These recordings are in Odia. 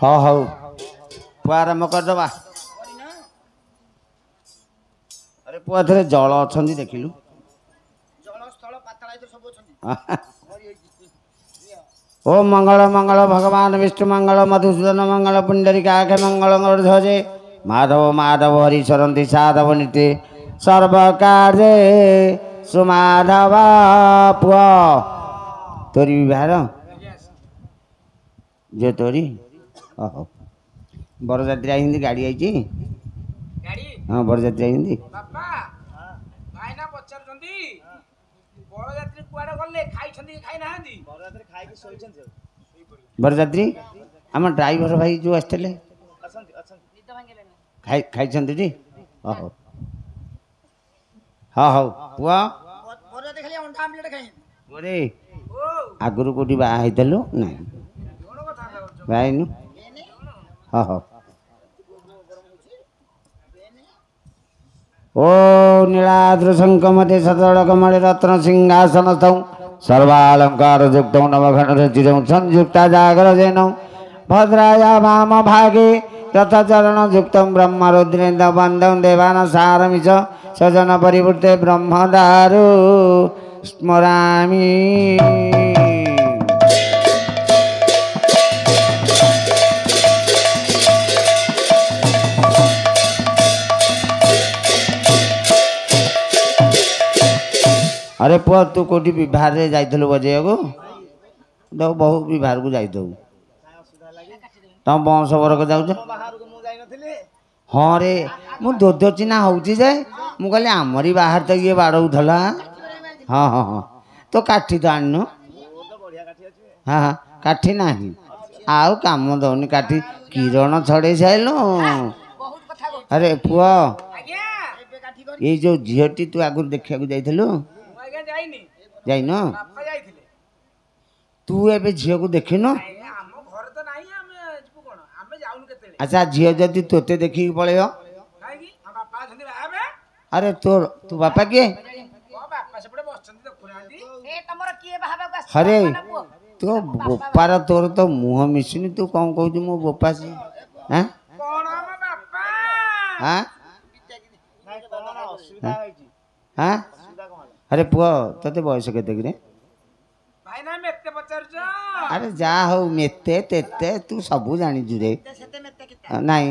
हाँ हौ पुआ आरंभ करदबा। अरे पुआ थे जल अच्छा देखिलु ओम मंगल मंगल भगवान विष्णु मंगल मधुसूदन मंगल पुंडरीकाक्ष मंगल ध्वजे माधव माधव हरि सरंती साधव नीति सर्व कार्ये सुमाधव पुआ तोरी विवाह जो तोरी ओहो बरजात्रा हिंदी गाड़ी आई हाँ बरजात्रा हिंदी बरजात्री आम ड्राइवर भाई जो आसते खाई ओहो हाँ हौ पुआ आगुरी कौटी बाहलु ना बाहनु हाँ हाँ ओ नीलाद्र शंकमते सतड़ कमल रत्न सिंहासन सर्वालंकार युक्त नवघन संयुक्ता जागर जैन भद्राया वाम भागे रथचरण युक्त ब्रह्मरुद्रेन्द्र बंदं देवान सारमिच सजन परिवृत्ते ब्रह्मदारु स्मरामि। अरे पुआ तू कौटी विवाह जाइलु बजेगा देख बहु विवाह को जाइदु तुम बंश बरक जाऊ हाँ रे मु दोध चिन्हा होची जे मु कहली आमरी बाहर तो ये बाड़ौला हाँ हाँ हाँ तो काठी तो आनु हाँ हाँ काठी ना आउ काम दौनी काठी किरण छड़े साइलु। अरे पुआ ये जो झीटी तू आगुरी देखा जाइलु जाइन तू ए झील को देखन अच्छा झील जदि तोते देखी पलैब अरे तोर तू बापा किए अरे तो बोपार तोर तो मुह मिशुनी तू कौन कहू मो बोपा से हाँ हाँ अरे पुआ ते बयस के अरे जा हो मेते तेते तू सबू जानी जुरे नहीं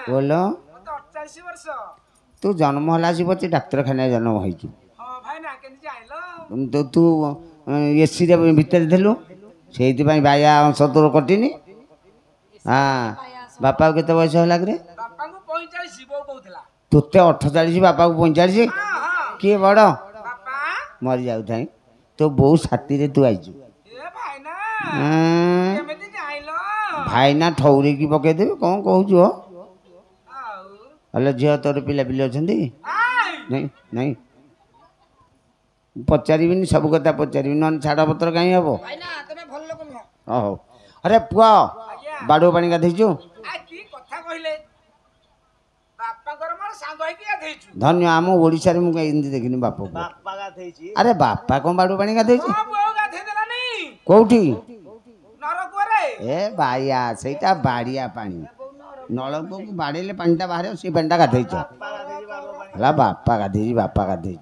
बोलो तू जन्म होला पचे डाक्तरखाना जन्म हो तू एसी भितर थिलु से बाया अंश तोर कटिनी हाँ बापा केते बयस होला कि तोते 48 बापा को 45 किए बड़ मरी जाऊ था तो बहु साथी तू आईचु भाईना ठौरे की पकईदेवी कौन कहूँ हेलो झील तोर पिला पिली अच्छा नहीं नहीं पचारि सब कथा पचारि न छाड़ पत्र कहीं हम ओहो अरे पुआ बाड़ू पानी गाधेचु धन्य आम ओडिशा रे मुझे हिंदी देखनी बाप अरे बापा कौन बाड़ू पानी गाधे कौटी ए बाया सेटा बाड़िया पानी नलकू बाड़े पानीटा बाहर से पानीटा गाधे बापा गाधे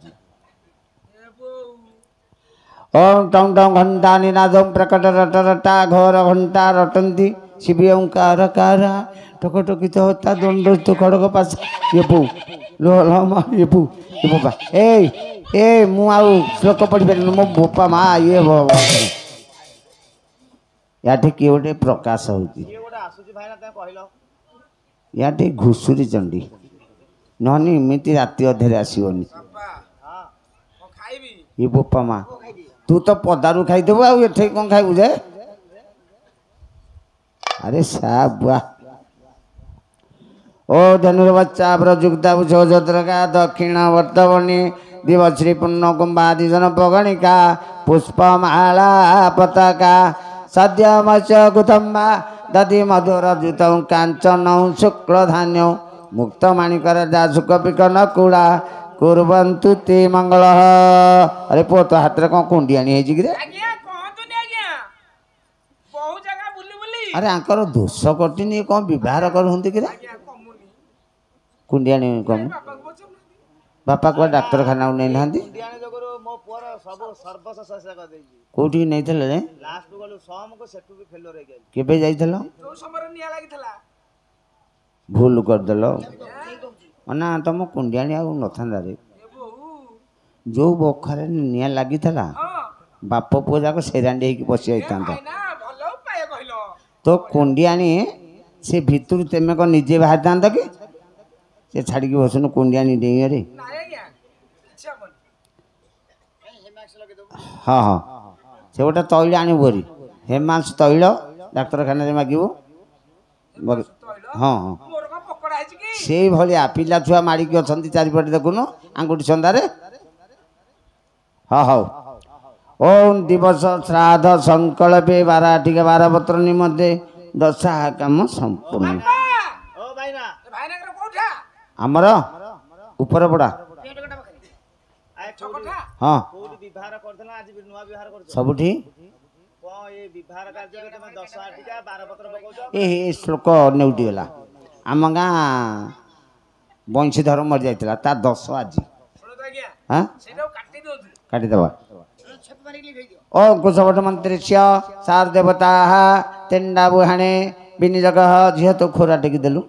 ओम टंग टंग घंटा निनादम प्रकट रट रटा घोर घंटा रटंती शिवी ओंकार कारा टक टकित होता दंड तो खड़क पास ये पु ये पु ये बोपा ए मु आउ श्लोक पढ़ी पार मो बोपा मा ये याठी किए गोटे प्रकाश होती घुसुरी चंडी नहनी इमिति राति अधे आसोनी ये बोपा मा तू तो पदारू खाईदेबु आठे कौन खाइबु जे अरे सा बुआ ओ धनुर्वच्चा प्रजुक्ता भुजोद्रका दक्षिण वर्तवनी दिवश्री पुण्य कुंभादि जन पगणिका पुष्पमाला पताका सद्य मत्स्य गुतम्बा दधि मधुर जुत कांचन शुक्ल धान्य मुक्त माणिकर जा सुख पिक नकुड़ा कुर्वन्तु ते मंगल। अरे पो तो हाथ में कौन कुंडी आनी है अरे आंकर दोष कटिनी कौन व्यवहार करते कि कुंडियाणी कम बापा को डाक्तरखाना नहीं ना कौटी नहीं केबे जाइथलो भूल करदेल ना तुम कुंडियाणी आ नथा रे जो बखारे निया लगी बाप पुओ जाक सेरांडी होगी बसी जाता तो कुंडियाणी से भितर तेमे कौन निजे बाहर था कि से छाड़ी बसन कुंडियाणी डेरे हाँ हाँ से गोटे तैल आणबरी हेमांस तैल डाक्तरखाना मागव हाँ हाँ से भाया पिला छुआ माड़िकी अच्छा चारिपटे देखुन आंगुठी चंदारे हाँ हाँ ओम दिवस श्राद्ध संकल्पे 12 12 निमंत्रे दशा काम संपूर्ण आमर ऊपर पड़ा हाँ सबुठी ए श्लोक नेउटी गला आम गाँ बंशीधर मरी जाता ता 10 आज हाँ काटिदेवा ओ कुशवट मंत्री सार देवता तेंडा बुहाणे विनिजग झील तो खोरा टेकी देलु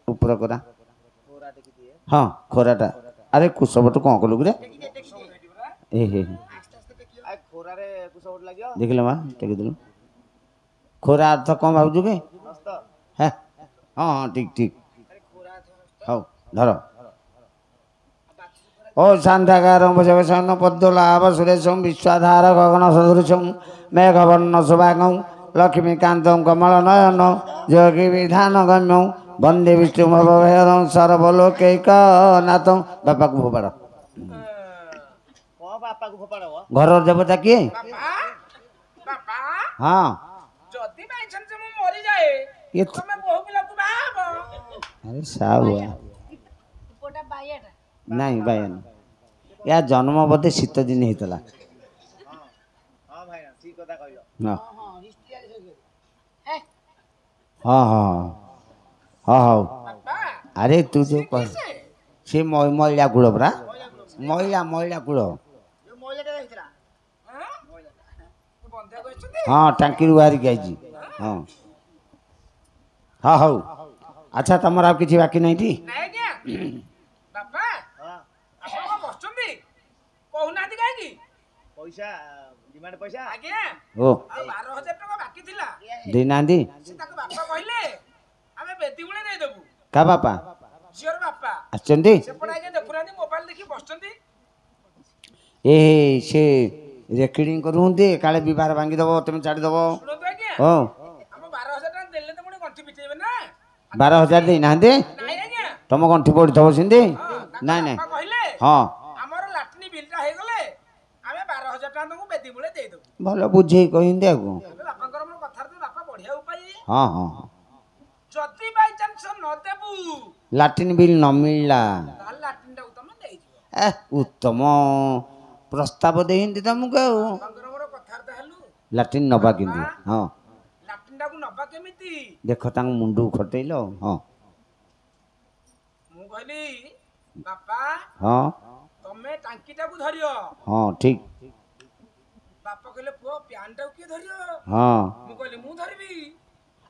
ऊपर कोरा हाँ खोराटा अरे कुशवट कौन कलु रे देखल माँ टेकी देलु खोरा अर्थ कौन भावु के हाँ हाँ ठीक ठीक हाँ धर ओ शांताकार भुजगशन पद्मलाभ सुरेशम विश्वाधार गगन सदृशम मेघवर्ण शुभांगं लक्ष्मीकांत कमल नयन योगी विधान गम्य वंदे विष्णु भवभयरं सर्वलोकैकनाथ बापा को फोपाड़ घर देवता किए हाँ अरे साहुआ नहीं बायन या जन्म बोधे शीत दिन होता हाँ हाँ हाँ हाँ अरे तू जो कह से महिला कूल परा महिला कूल हाँ टांकी बाहर आई हाँ हाँ हौ अच्छा तुम आ कि बाकी नहीं थी ओ देना का बापा ए से रेकर्डिंग करूंदे काले विवाह भांगी दबो तुम छाड़ी दबो ओ 12,000 दे ना दे तुम गंठी पड़ी थबो सिंदे नहीं नहीं हाँ भल बुझे कही हाँ हाँ लाट्रिन बिल न मिलला उत्तम प्रस्ताव दे तुमको लाट्रिन नबा कि हाँ देख मुंडू खटेल हाँ हाँ हाँ ठीक हाँ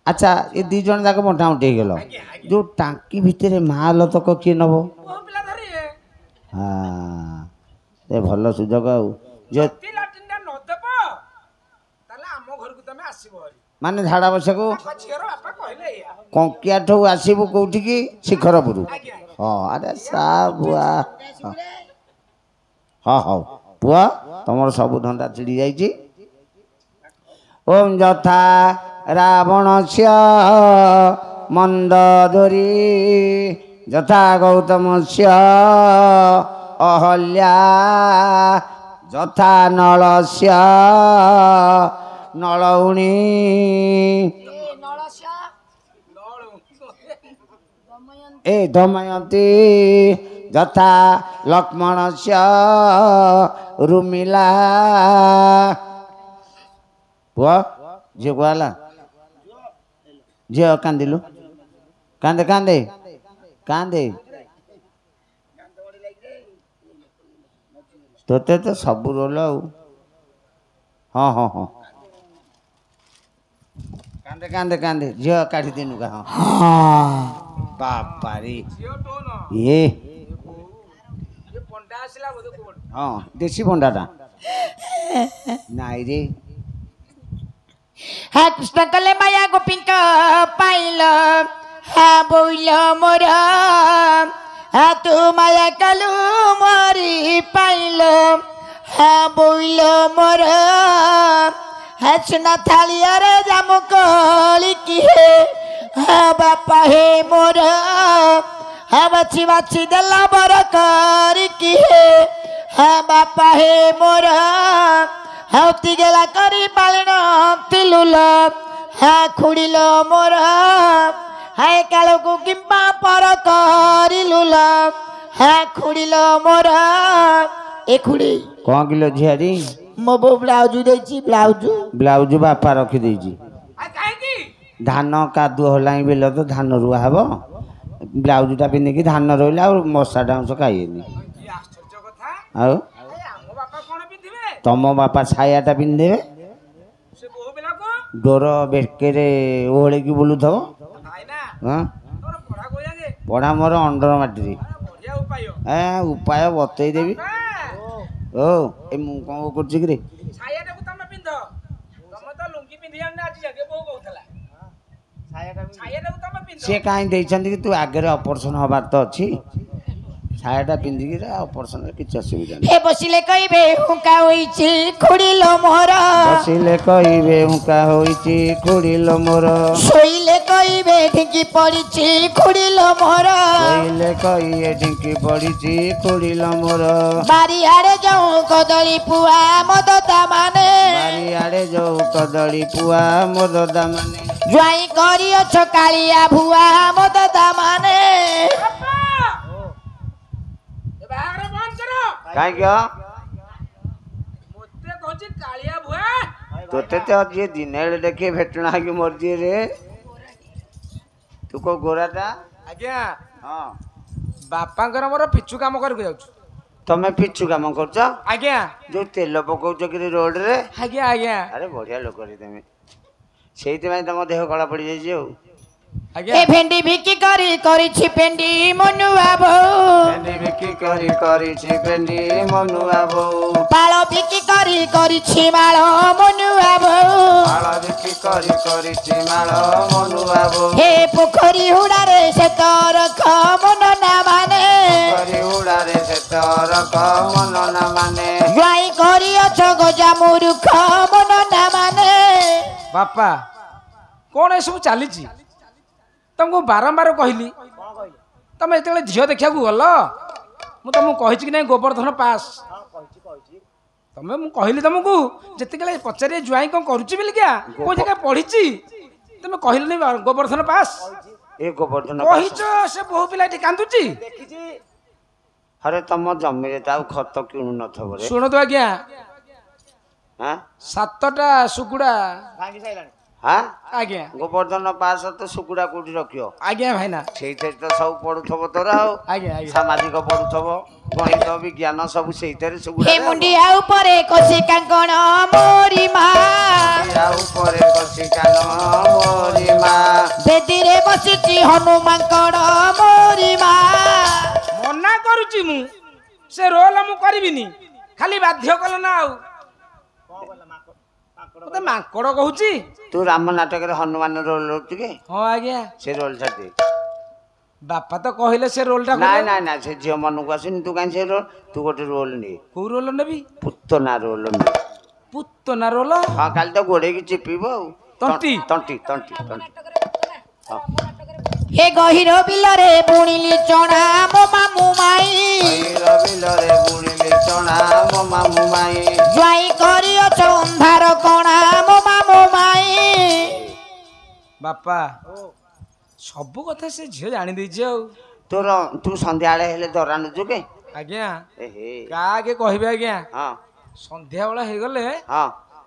अच्छा ये दी जन जाक बंटा उठे गल जो टांकी भितर माल तक किए नब हाँ ये भल सुजोग माने झाड़ा बसा को कंकिया ठू आसबू कौटी की शिखरपुर हाँ अरे बुआ हाँ हाँ पुआ तुम सब धंदा चिड़ी जाइए ओम यथा रावण से मंदोदरी यथा गौतम से अहल्या यथा नल से नलौणी ए दमयंती यथा लक्ष्मण से रुमिला पुआ ଝିଅ କୁହାହେଲା ଝିଅ କାନ୍ଦିଲୁ କାନ୍ଦେ କାନ୍ଦେ କାନ୍ଦେ ତୋତେ ତ ସବୁ ରୋଲ ଆଉ ହଁ ହଁ ହଁ କାନ୍ଦେ କାନ୍ଦେ କାନ୍ଦେ ଝିଅ କାଢି ଦେନୁ କା ହଁ ବାପାରେ ଇଏ ହଁ ଦେଶୀ ଭଣ୍ଡାଟା ନାଇଁ ରେ ହା କୃଷ୍ଣ କଲେ ମାୟା ଗୋପୀଙ୍କ ପାଇଲ ହା ବୋଇଲ ମୋର ହା ତୁ ମାୟା କଲୁ ମରି ପାଇଲ ହା ବୋଇଲ ମୋର ହା ସୁନା ଥାଳିଆରେ ଜାମୁ କୋଳି କିଏ ହା ବାପା ହେ ମୋର ହା ବାଛି ବାଛି ଦେଲା ବର କରିକି ହା ବାପା ହେ ମୋର ହାଉତି ଗେଲା କରି ପାଳିନ ତିଲୁଲ ହା ଖୁଡ଼ିଲ ମୋର ହାଏ କାଳକୁ କିମ୍ବା ପର କରିଲୁଲ ହା ଖୁଡ଼ିଲ ମୋର ଏ ଖୁଡ଼ି କଣ କିଲୋ ଝିଆରୀ ମୋ ବୋଉ ବ୍ଲାଉଜ ଦେଇଛି ବ୍ଲାଉଜ ବାପା ରଖିଦେଇଛି ଧାନ କାଦୁଅ ହେଲାଣି ବିଲ ତ ଧାନ ରୁଆ ହବ ବ୍ଲାଉଜଟା ପିନ୍ଧିକି ଧାନ ରହିଲା ଆଉ ମଶା ଡାଉଁଶ ଖାଇବେନି ଆଉ ତମ ବାପା ଛାୟାଟା ପିନ୍ଧିଦେବେ ଡୋର ବେକେରେ ଓହଳିକି ବୁଲୁଥିବ ହଁ ପଢ଼ା ମୋର ଅଣ୍ଡର ମାଟିରେ ଉପାୟ ବତେଇ ଦେବି ଓ ଏ ମୁଁ କ'ଣ କରୁଛି କିରେ ସିଏ କାହିଁ ଦେଇଛନ୍ତି କି ତୁ ଆଗରେ ଅପରେସନ୍ ହବାର ତ ଅଛି ଛାୟାଟା ପିନ୍ଧିକି ଅପରେସନରେ କିଛି ଅସୁବିଧା ନାହିଁ ଏ ବସିଲେ କହିବେ ହୁଙ୍କା ହୋଇଛି ଖୁଡ଼ିଲ ମୋର ବସିଲେ କହିବେ ହୁଙ୍କା ହୋଇଛି ଖୁଡ଼ିଲ ମୋର ଶୋଇଲେ କହିବେ ଢିଙ୍କି ପଡ଼ିଛି ଖୁଡ଼ିଲ ମୋର ଶୋଇଲେ କହିବେ ଢିଙ୍କି ପଡ଼ିଛି ଖୁଡ଼ିଲ ମୋର ବାରିଆଡ଼େ ଯାଉ କଦଳୀ ପୁଆ ମୋ ଦଦା ମାନେ ବାରିଆଡ଼େ ଯୋଉ କଦଳୀ ପୁଆ ମୋ ଦଦା ମାନେ ଜ୍ୱାଇଁ କରିଅଛ କାଳିଆ ଭୁଆ ମୋ ଦଦା ମାନେ ତୋତେ ତ ଯିଏ ଦିନେ ବେଳେ ଦେଖେ ଭେଟଣା ହେଇକି ମରିଯିଏ ରେ ତୁ କୋଉ ଗୋରାଟା ଆଜ୍ଞା ହଁ ବାପାଙ୍କର ମୋର ପିଚୁ କାମ କରିବାକୁ ଯାଉଛୁ ତମେ ପିଛୁ କାମ କରୁଛ ଆଜ୍ଞା ଯୋଉ ତେଲ ପକଉଛ କି ରୋଡରେ ଆଜ୍ଞା ଆଜ୍ଞା ଆରେ ବଢିଆ ଲୋକରେ ତମେ ସେଇଥିପାଇଁ ତମ ଦେହ କଳା ପଡିଯାଇଛି ଆଉ ଏ ଭେଣ୍ଡି ବିକି କରି କରିଛି ପେଣ୍ଡି ମନୁଆ ବୋଉ ଭେଣ୍ଡି ବିକି କରି କରିଛି ଭେଣ୍ଡି ମନୁଆ ବୋଉ ପାଳ ବିକି କରି କରିଛି ମାଳ ମନୁଆ ବୋଉ ମାଳ ବିକି କରି କରିଛି ମାଳ ମନୁଆ ବୋଉ ହେ ପୋଖରୀ ହୁଡ଼ାରେ ସେ ତରଖ ମନନା ମାନେ ପୋଖରୀ ହୁଡ଼ାରେ ସେ ତରଖ ମନନା ମାନେ ଜ୍ୱାଇଁ କରିଅଛ ଗଜା ମୁରୁଖ ମନନା ମାନେ ବାପା କଣ ଏସବୁ ଚାଲିଛି ତମକୁ ବାରମ୍ବାର କହିଲି ତମେ ଯେତେବେଳେ ଝିଅ ଦେଖିବାକୁ ଗଲ ମୁଁ ତମକୁ କହିଛି କି ନାଇଁ ଗୋବର୍ଦ୍ଧନ ପାସ୍ ତମେ ମୁଁ କହିଲି ତମକୁ ଯେତେବେଳେ ପଚାରିଏ ଜ୍ୱାଇଁ କ'ଣ କରୁଛି ବୋଲିକା କୋଉ ଜାଗା ପଢିଛି ତମେ କହିଲନି ଗୋବର୍ଦ୍ଧନ ପାସ୍ ଏ ଗୋବର୍ଦ୍ଧନ କହିଛ ସେ ବହୁ ପିଲା ଏଠି କାନ୍ଦୁଛି ଆରେ ତମ ଜମିରେ ତ ଆଉ ଖତ କିଣୁ ନଥିବ ରେ ଶୁଣନ୍ତୁ ଆଜ୍ଞା ହାଁ 7ଟା ସୁଗୁଡା ହାଁ ଆଜ୍ଞା ଗୋବର୍ଦ୍ଧନ ପାସ ତ ସୁକୁଡା କୋଉଠି ରଖିବ ଆଜ୍ଞା ଭାଇନା ସେଇଥିରେ ତ ସବୁ ପଢୁଥିବ ତୋର ଆଉ ଆଜ୍ଞା ଆଜ୍ଞା ସାମାଜିକ ପଢୁଥିବ ଗଣିତ ବିଜ୍ଞାନ ସବୁ ସେଇଥିରେ ସୁକୁଡା ହେ ମୁଣ୍ଡିଆ ଉପରେ କଷି କାଙ୍କଣ ମୋରି ମା ଉପରେ କଷି କାନ ମୋରି ମା ବେଦିରେ ବସିଛି ହନୁମାଙ୍କଡ଼ ମୋରି ମା ମନା କରୁଛି ମୁଁ ସେ ରୋଲ ମୁଁ କରିବିନି ଖାଲି ବାଧ୍ୟ କଲ ନା ଆଉ ମତେ ମାଙ୍କଡ କହୁଛି ତୁ ରାମ ନାଟକରେ ହନୁମାନ ରୋଲ ରହୁଛୁ କି ହଁ ଆଜ୍ଞା ସେ ରୋଲ ଛାଡି ବାପା ତ କହିଲେ ସେ ରୋଲଟା ନାଇଁ ନାଇଁ ନାଇଁ ସେ ଝିଅ ମନକୁ ଆସୁନି ତୁ କାହିଁ ସେ ରୋଲ ତୁ ଗୋଟେ ରୋଲ ନେ କୋଉ ରୋଲ ନେବି ପୁତନା ରୋଲ ନେ ପୁତନା ରୋଲ ହଁ କାଲି ତ ଗୋଡେଇକି ଚିପିବ ଆଉ ତଣ୍ଟି ତଣ୍ଟି ତଣ୍ଟି ତଣ୍ଟି ହେ ଗହିର ବିଲରେ ବୁଣିଲି ଚଣା ମୋ ମାମୁଁ ମାଇଁ ବିଲରେ ବୁଣିଲି ଚଣା ମୋ ମାମୁଁ ମାଇଁ ଜ୍ୱାଇଁ କରିଅଛ ଅନ୍ଧାର କଣା ମୋ ମାମୁଁ ମାଇଁ ବାପା ସବୁ କଥା ସେ ଝିଅ ଜାଣି ଦେଇଛି ଆଉ ତୋର ତୁ ସନ୍ଧ୍ୟାବେଳେ ହେଲେ ଦରାଣୁଛୁ କି ଆଜ୍ଞା ଏହେ କାକେ କହିବେ ଆଜ୍ଞା ହଁ ସନ୍ଧ୍ୟା ବେଳ ହେଇଗଲେ ହଁ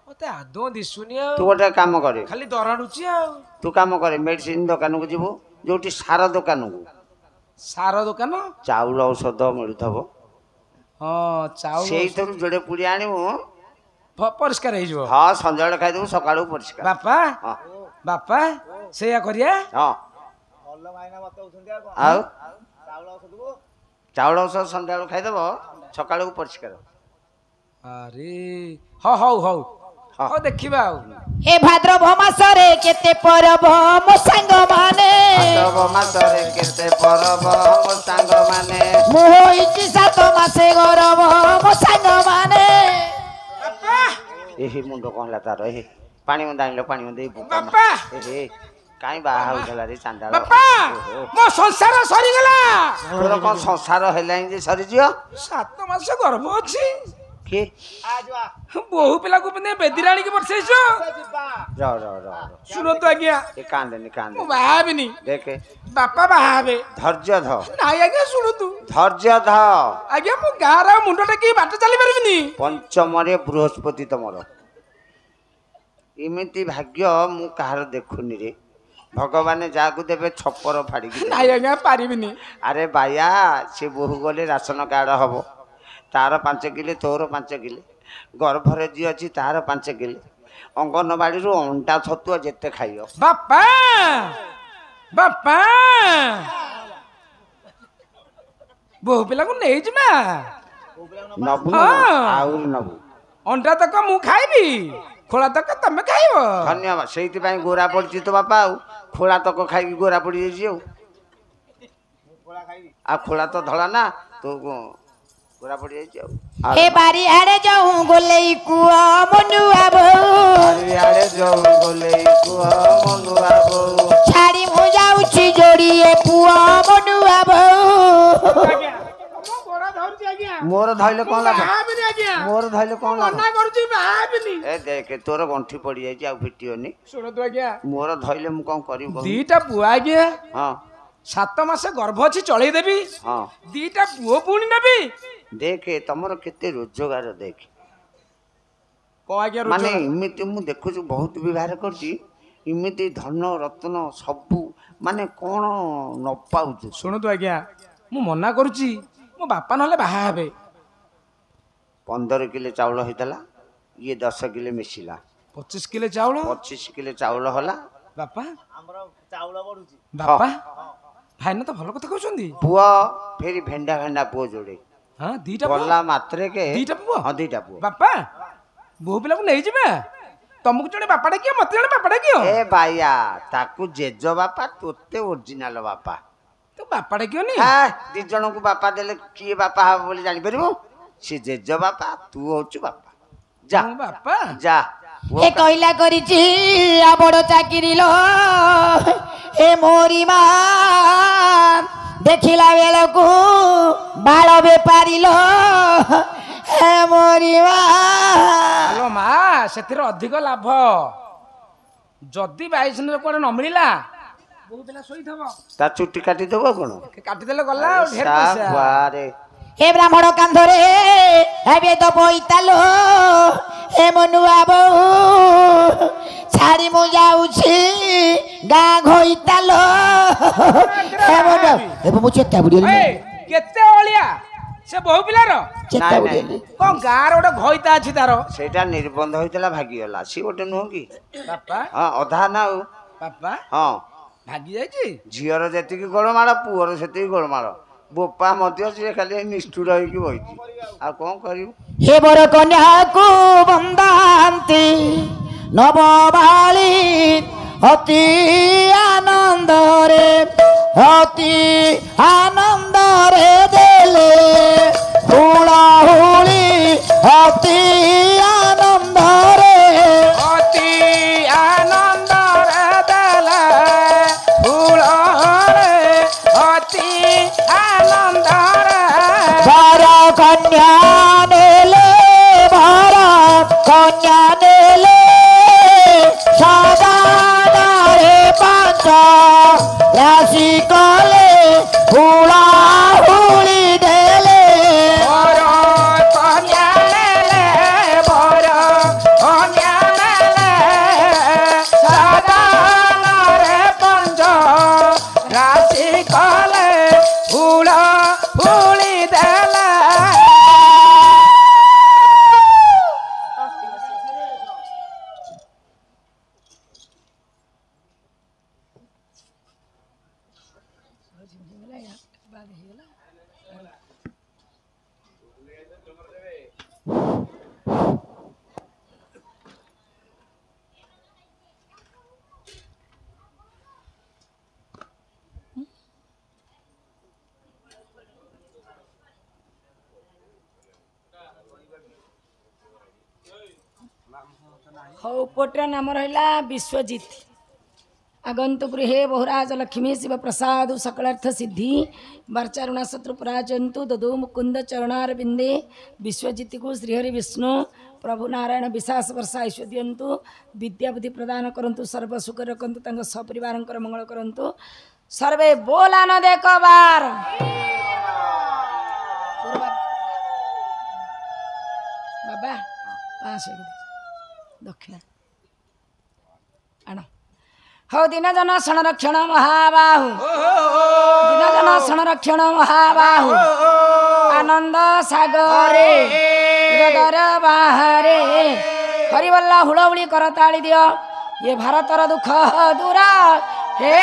ମତେ ଆଦୌ ଦିଶୁନି ଆଉ ତୁ ଗୋଟେ କାମ କରେ ଖାଲି ଦରାଡୁଛି ଆଉ ତୁ କାମ କରେ ମେଡିସିନ ଦୋକାନକୁ ଯିବୁ ଯୋଉଠି ସାର ଦୋକାନକୁ ସାର ଦୋକାନ ଚାଉଳ ଔଷଧ ମିଳୁଥିବ ହଁ ଚାଉଳ ସେଇଥିରୁ ଯୋଡ଼େ ପୁଡ଼ି ଆଣିବୁ ପରିଷ୍କାର ହେଇଯିବ ହଁ ସଞ୍ଜବେଳେ ଖାଇଦେବୁ ସକାଳୁ ପରିଷ୍କାର ବାପା ହଁ ବାପା ସେଇଆ କରିବା ହଁ ଆଉ ଚାଉଳ ଔଷଧ ସନ୍ଧ୍ୟାବେଳୁ ଖାଇଦେବ ସକାଳକୁ ପରିଷ୍କାର ଆରେ ହଉ ହଉ ହଉ ହଉ ଦେଖିବା ଆଉ ଏ ଭାଦ୍ରବ ମାସରେ କେତେ ପରବ ମୋ ସାଙ୍ଗମାନେ ଭାଦ୍ରବ ମାସରେ କେତେ ପରବ ମୋ ସାଙ୍ଗମାନେ ମୁଁ ହୋଇଛି 7 ମାସେ ଗରବ ମୋ ସାଙ୍ଗମାନେ ଏହି ମୁଣ୍ଡ କଣ ହେଲା ତାର ଏ ପାଣି ମନ୍ଦା ଆଣିଲ ପାଣି ମନ୍ଦା ବାପା ଏ କାଇଁ ବାହା ହଉଥିଲା ରେ ଚାଣ୍ଡାଳ ବାପା ମୋ ସଂସାର ସରିଗଲା ତୋର କଣ ସଂସାର ହେଲାଣି ଯେ ସରିଯିବ 7 ମାସ ଗର୍ଭ ଅଛି କିଏ ବୋହୁ ପିଲାକୁ ବେଦିରେ ଆଣିକି ବସେଇଛ ଶୁଣନ୍ତୁ ଆଜ୍ଞା ଏ କାନ୍ଦେନି ମୁଁ ବାହା ହେବିନି ଦେଖେ ବାପା ବାହା ହେବେ ଧୈର୍ଯ୍ୟ ଧ ନାଇଁ ଆଜ୍ଞା ଶୁଣନ୍ତୁ ଧୈର୍ଯ୍ୟ ଧ ଆଜ୍ଞା ମୁଁ ଗାଁରେ ଆଉ ମୁଣ୍ଡ ଟେକି ବାଟ ଚାଲି ପାରିବିନି ପଞ୍ଚମରେ ବୃହସ୍ପତି ତମର ଏମିତି ଭାଗ୍ୟ ମୁଁ କାହାର ଦେଖୁନି ରେ ଭଗବାନ ଯାହାକୁ ଦେବେ ଛପର ଫାଡ଼ିକି ନାଇଁ ଆଜ୍ଞା ପାରିବିନି ଆରେ ବାୟା ସେ ବୋହୁ ଗଲେ ରାସନ କାର୍ଡ ହବ ତାର 5 କିଲେ ତୋର 5 କିଲେ ଗର୍ଭରେ ଯିଏ ଅଛି ତାର 5 କିଲେ ଅଙ୍ଗନବାଡ଼ିରୁ ଅଣ୍ଡା ଛତୁଆ ଯେତେ ଖାଇବ ବାପା ବାପା ବୋହୁ ପିଲାକୁ ନେଇଯିବା ନବୁ ଆହୁରି ନବୁ ଅଣ୍ଡା ତକ ମୁଁ ଖାଇବି ଖୋଳା ତକ ତମେ ଖାଇବ ଧନ୍ୟବାଦ ସେଇଥିପାଇଁ ଗୋରା ପଡ଼ିଛି ତ ବାପା ଆଉ ଖୋଳା ତକ ଖାଇକି ଗୋରା ପଡ଼ିଯାଇଛି ଆଉ ଖୋଳା ତ ଧଳା ନା ତୁ ଗୋରା ପଡ଼ିଯାଇଛି ଆଉ ଏ ବାରିଆଡେ ଯାଉଁ ଗୋଲେଇ କୁଅ ମନୁଆ ବୋଉ ବାରିଆଡେ ଯାଉଁ ଗୋଲେଇ କୁଅ ମନୁଆ ବୋଉ ଛାଡ଼ି ମୁଁ ଯାଉଛି ଯୋଡ଼ିଏ ପୁଅ ମନୁଆ ବୋଉ ମୋର ଧଇଲେ କଣ ଲାଭ ମୋର ଧଇଲେ କଣ ଲାଭ ଏ ଦେଖେ ତୋର ଗଣ୍ଠି ପଡ଼ିଯାଇଛି ଆଉ ଫିଟିବନି ଶୁଣନ୍ତୁ ଆଜ୍ଞା ମୋର ଧଇଲେ ମୁଁ କଣ କରିବି 2ଟା ପୁଅ ଆଜ୍ଞା ହଁ 7 ମାସ ଗର୍ଭ ଅଛି ଚଳେଇ ଦେବି ହଁ 2ଟା ପୁଅ ପୁଣି ନେବି ଦେଖେ ତମର କେତେ ରୋଜଗାର ଦେଖେ କଣ ଆଜ୍ଞା ମାନେ ଏମିତି ମୁଁ ଦେଖୁଛି ବହୁତ ବିବାହ କରୁଛି ଏମିତି ଧନ ରତ୍ନ ସବୁ ମାନେ କଣ ନ ପାଉଛୁ ଶୁଣନ୍ତୁ ଆଜ୍ଞା ମୁଁ ମନା କରୁଛି ମୋ ବାପା ନହେଲେ ବାହା ହେବେ 15 କିଲୋ ଚାଉଳ ହେଇଥିଲା ଇଏ 10 କିଲୋ ମିଶିଲା 25 କିଲୋ ଚାଉଳ 25 କିଲୋ ଚାଉଳ ହେଲା ବାପା ଆମର ଚାଉଳ ବଢୁଛି ବାପା ଭାଇନା ତ ଭଲ କଥା କହୁଛନ୍ତି ପୁଅ ଫେରି ଭେଣ୍ଡା ଭେଣ୍ଡା ପୁଅ ଯୋଡ଼େ ହଁ 2ଟା ଗଲା ମାତ୍ରେକେ 2ଟା ପୁଅ ହଁ 2ଟା ପୁଅ ବାପା ବୋହୁ ପିଲାକୁ ନେଇଯିବା ତମକୁ ଜଣେ ବାପା ଡାକିବ ମତେ ଜଣେ ବାପା ଡାକିବ ଏ ବାୟା ତାକୁ ଜେଜ ବାପା ତୋତେ ଓରିଜିନାଲ ବାପା ତୁ ବାପା ଡାକିବନି 2 ଜଣଙ୍କୁ ବାପା ଦେଲେ କିଏ ବାପା ହବ ବୋଲି ଜାଣିପାରିବୁ ସେ ଜେଜ ବାପା ତୁ ହଉଛୁ ବାପା ଯା ବାପା ଯା ଏ କହିଲା କରିଛି ବଡ ଚାକିରି ଲ ଏ ମୋରି ମା ଦେଖିଲା ବେଳକୁ ବାଳ ବେପାରୀ ଲ ଏ ମୋରି ମା ହ୍ୟାଲୋ ମା ସେଥିରେ ଅଧିକ ଲାଭ ଯଦି ବାଇଶନରେ କୁଆଡେ ନ ମିଳିଲା ବୋହୁ ପିଲା ଶୋଇଥବ ତା ଚୁଟି କାଟିଦବ କଣ କାଟିଦେଲେ ଗଲା ଆଉ ଢେର ପଇସା ଏ ବ୍ରାହ୍ମଣ କାନ୍ଧରେ ଏବେ ତ ବୋଇତାଲ ଏ ମନୁଆ ବୋଉ ଛାଡ଼ି ମୁଁ ଯାଉଛି ଗାଁ ଘଇତାଲ ଏବେ ମୁଁ ଚେତା ବୁଡ଼ିଗଲି କେତେ ଅଳିଆ ସେ ବୋହୁ ପିଲାର ଚେତା ବୁଡ଼ିଗଲି କଣ ଗାଁର ଗୋଟେ ଘଇତା ଅଛି ତାର ସେଇଟା ନିର୍ବନ୍ଧ ହେଇଥିଲା ଭାଗିଗଲା ସିଏ ଗୋଟେ ନୁହଁ କି ବାପା ହଁ ଅଧା ନା ଆଉ ବାପା ହଁ ଭାଗି ଯାଇଛି ଝିଅର ଯେତିକି ଗୋଳମାଳ ପୁଅର ସେତିକି ଗୋଳମାଳ ବୋପା ମଧ୍ୟ ସିଏ ଖାଲି ନିଷ୍ଠୁର ହେଇକି ବଇଛି ଆଉ କଣ କରିବୁ ହେ ବର କନ୍ୟାକୁ ବନ୍ଦାନ୍ତି ନବବାଳି ଅତି ଆନନ୍ଦରେ ଦେଲେ ହୁଳାହୁଳି ଅତି ଆନନ୍ଦରେ ଦେଲେ ହୁଳାହୁଳି ଅତି ଆନନ୍ଦରେ ବର କନ୍ୟା ନେଲେ ସଦାନରେ 5 ରାଶି କଲେ ହୁଳାହୁଳି ଦେଲେ ବର କନ୍ୟା ନେଲେ हौ पुअटर नाम रहिला विश्वजित आगंतुक गृहे बहुराज लक्ष्मी शिव प्रसाद सकलार्थ सिद्धि वार्चारुणा शत्रुपराजंतु ददो मुकुंद चरणार बिंदे विश्वजित को श्रीहरि विष्णु प्रभु नारायण विशास वर्षा ऐश्वर्यंतु विद्या बुद्धि प्रदान करंतु सर्व सुख रखंतु तंग सपरिवार मंगल करंतु सर्वे बोला न देखो बार बाबा 500 दक्षिणा आण हौ दिन जन संरक्षण महाबाहु दिन जन संरक्षण महाबाहु आनंद सागरे हृदय बाहरे हरिवल्ला हुड़हुड़ी करताली दियो ये भारतर दुख दूरा हे